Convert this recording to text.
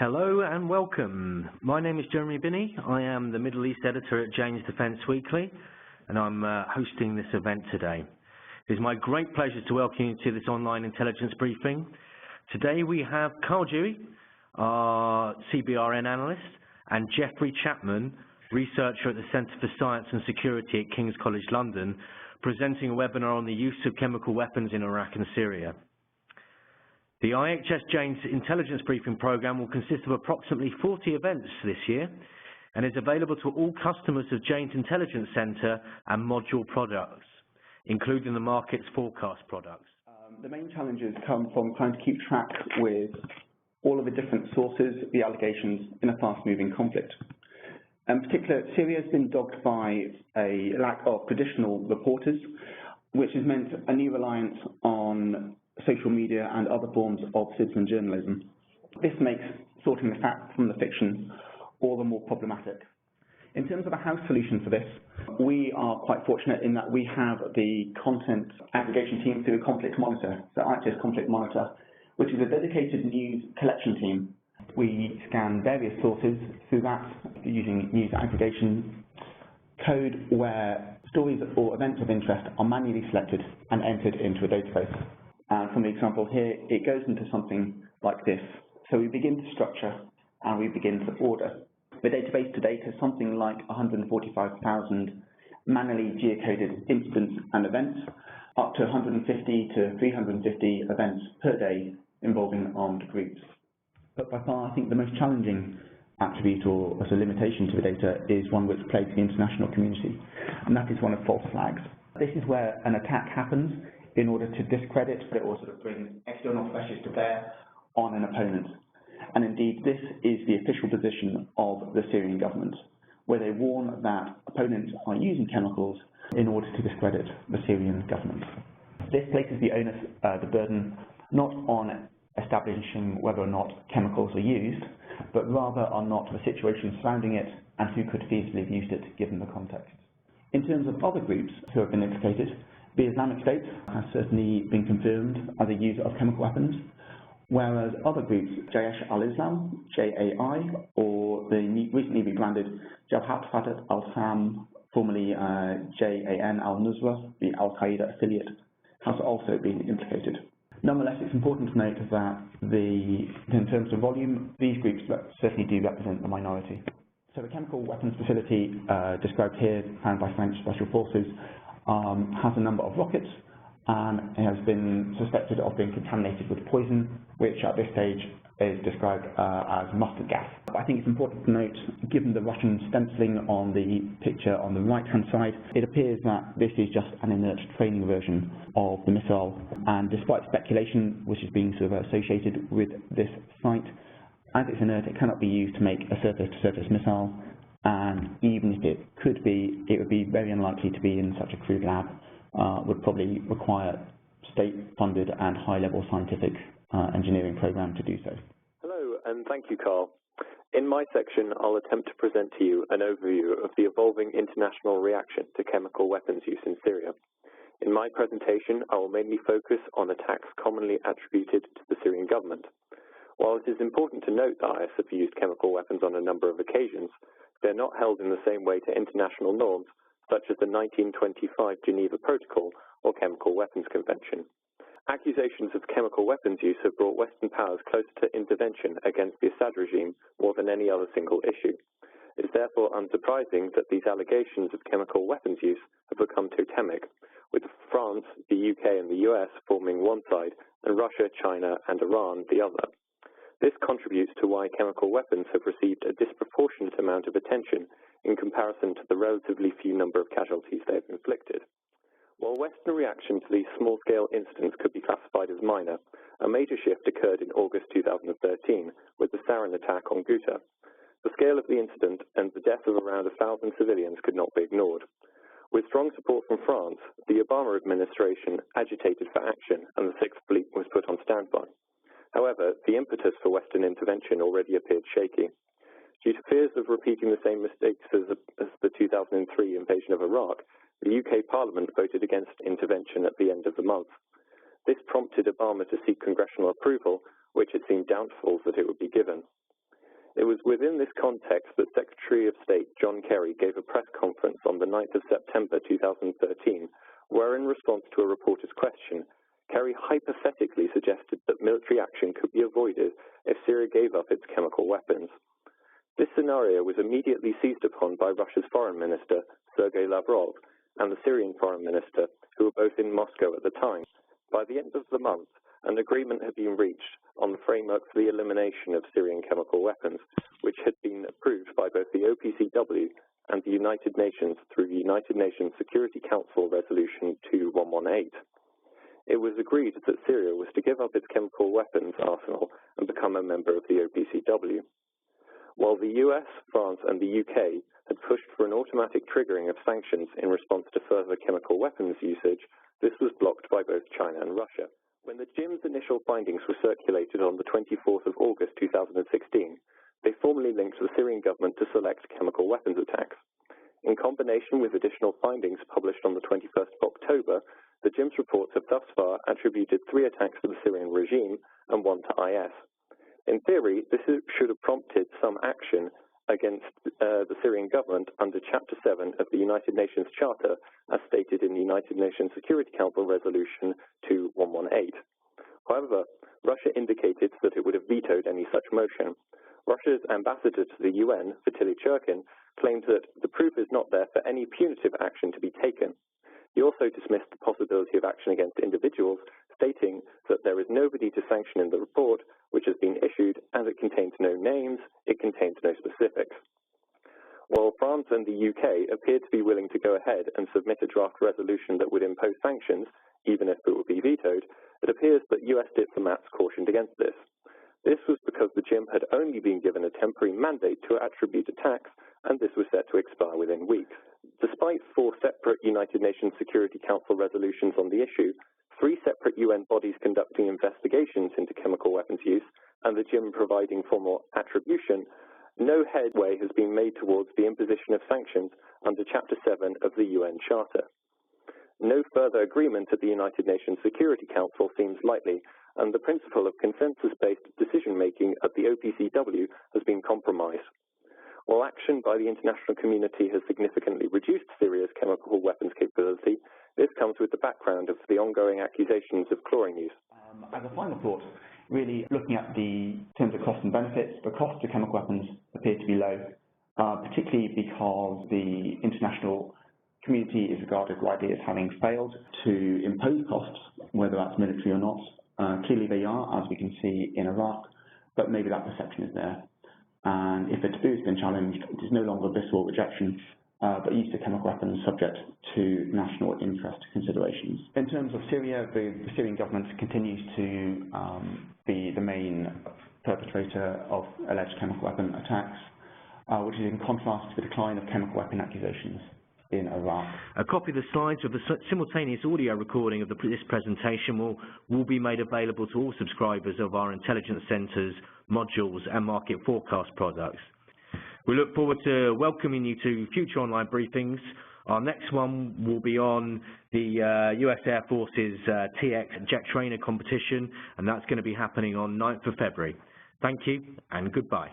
Hello and welcome. My name is Jeremy Binney. I am the Middle East editor at Jane's Defence Weekly, and I'm hosting this event today. It is my great pleasure to welcome you to this online intelligence briefing. Today we have Carl Dewey, our CBRN analyst, and Geoffrey Chapman, researcher at the Centre for Science and Security at King's College London, presenting a webinar on the use of chemical weapons in Iraq and Syria. The IHS Jane's Intelligence Briefing Programme will consist of approximately 40 events this year and is available to all customers of Jane's Intelligence Centre and module products, including the market's forecast products. The main challenges come from trying to keep track with all of the different sources, the allegations in a fast-moving conflict. In particular, Syria has been dogged by a lack of traditional reporters, which has meant a new reliance on social media and other forms of citizen journalism. This makes sorting the fact from the fiction all the more problematic. In terms of a house solution for this, we are quite fortunate in that we have the content aggregation team through Conflict Monitor, so IHS Conflict Monitor, which is a dedicated news collection team. We scan various sources through that using news aggregation code where stories or events of interest are manually selected and entered into a database. From the example here, it goes into something like this. So we begin to structure and we begin to order. The database to date has something like 145,000 manually geocoded incidents and events, up to 150 to 350 events per day involving armed groups. But by far, I think the most challenging attribute or as a limitation to the data is one which plagues the international community, and that is one of false flags. This is where an attack happens in order to discredit or sort of bring external pressures to bear on an opponent. And indeed, this is the official position of the Syrian government, where they warn that opponents are using chemicals in order to discredit the Syrian government. This places the onus, the burden, not on establishing whether or not chemicals are used, but rather on not the situation surrounding it and who could feasibly have used it given the context. In terms of other groups who have been implicated, the Islamic State has certainly been confirmed as a user of chemical weapons, whereas other groups, Jaish al-Islam, JAI, or the recently rebranded Jabhat Fatah al-Sam, formerly JAN al-Nusra, the al-Qaeda affiliate, has also been implicated. Nonetheless, it's important to note that in terms of volume, these groups certainly do represent the minority. So the chemical weapons facility described here, found by French Special Forces, has a number of rockets and has been suspected of being contaminated with poison, which at this stage is described as mustard gas. I think it's important to note, given the Russian stenciling on the picture on the right-hand side, it appears that this is just an inert training version of the missile, and despite speculation which is being sort of associated with this site, as it's inert, it cannot be used to make a surface-to-surface missile, and even if it could be, it would be very unlikely to be in such a crude lab, would probably require state-funded and high-level scientific engineering program to do so. Hello, and thank you, Carl. In my section, I'll attempt to present to you an overview of the evolving international reaction to chemical weapons use in Syria. In my presentation, I will mainly focus on attacks commonly attributed to the Syrian government. While it is important to note that IS have used chemical weapons on a number of occasions, they are not held in the same way to international norms, such as the 1925 Geneva Protocol or Chemical Weapons Convention. Accusations of chemical weapons use have brought Western powers closer to intervention against the Assad regime more than any other single issue. It is therefore unsurprising that these allegations of chemical weapons use have become totemic, with France, the UK and the US forming one side, and Russia, China and Iran the other. This contributes to why chemical weapons have received a disproportionate amount of attention in comparison to the relatively few number of casualties they have inflicted. While Western reaction to these small-scale incidents could be classified as minor, a major shift occurred in August 2013 with the sarin attack on Ghouta. The scale of the incident and the death of around 1,000 civilians could not be ignored. With strong support from France, the Obama administration agitated for action and the Sixth Fleet was put on standby. However, the impetus for Western intervention already appeared shaky. Due to fears of repeating the same mistakes as the 2003 invasion of Iraq, the UK Parliament voted against intervention at the end of the month. This prompted Obama to seek congressional approval, which it seemed doubtful that it would be given. It was within this context that Secretary of State John Kerry gave a press conference on the 9th of September 2013, where in response to a reporter's question, Kerry hypothetically suggested that military action could be avoided if Syria gave up its chemical weapons. This scenario was immediately seized upon by Russia's Foreign Minister, Sergei Lavrov, and the Syrian Foreign Minister, who were both in Moscow at the time. By the end of the month, an agreement had been reached on the framework for the elimination of Syrian chemical weapons, which had been approved by both the OPCW and the United Nations through the United Nations Security Council Resolution 2118. It was agreed that Syria was to give up its chemical weapons arsenal and become a member of the OPCW. While the US, France, and the UK had pushed for an automatic triggering of sanctions in response to further chemical weapons usage, this was blocked by both China and Russia. When the JIM's initial findings were circulated on the 24th of August 2016, they formally linked the Syrian government to select chemical weapons attacks. In combination with additional findings published on the 21st of October, the JIM's reports have thus far attributed 3 attacks to the Syrian regime and 1 to IS. In theory, this should have prompted some action against the Syrian government under Chapter 7 of the United Nations Charter, as stated in the United Nations Security Council Resolution 2118. However, Russia indicated that it would have vetoed any such motion. Russia's ambassador to the UN, Vitaly Churkin, claimed that the proof is not there for any punitive action to be taken. He also dismissed the possibility of action against individuals, stating that there is nobody to sanction in the report, which has been issued, as it contains no names, it contains no specifics. While France and the UK appeared to be willing to go ahead and submit a draft resolution that would impose sanctions, even if it would be vetoed, it appears that US diplomats cautioned against this. This was because the JIM had only been given a temporary mandate to attribute attacks, and this was set to expire within weeks. Despite 4 separate United Nations Security Council resolutions on the issue, 3 separate UN bodies conducting investigations into chemical weapons use, and the JIM providing formal attribution, no headway has been made towards the imposition of sanctions under Chapter 7 of the UN Charter. No further agreement at the United Nations Security Council seems likely, and the principle of consensus-based decision-making at the OPCW has been compromised. While action by the international community has significantly reduced Syria's chemical weapons capability, this comes with the background of the ongoing accusations of chlorine use. As a final thought, really looking at the terms of cost and benefits, the cost of chemical weapons appear to be low, particularly because the international community is regarded rightly as having failed to impose costs, whether that's military or not. Clearly they are, as we can see in Iraq, but maybe that perception is there. And if the taboo has been challenged, it is no longer visceral rejection, but use of chemical weapons subject to national interest considerations. In terms of Syria, the Syrian government continues to be the main perpetrator of alleged chemical weapon attacks, which is in contrast to the decline of chemical weapon accusations in Iraq. A copy of the slides with the simultaneous audio recording of this presentation will be made available to all subscribers of our Intelligence Centre's modules and market forecast products. We look forward to welcoming you to future online briefings. Our next one will be on the US Air Force's TX jet trainer competition, and that's going to be happening on 9th of February. Thank you and goodbye.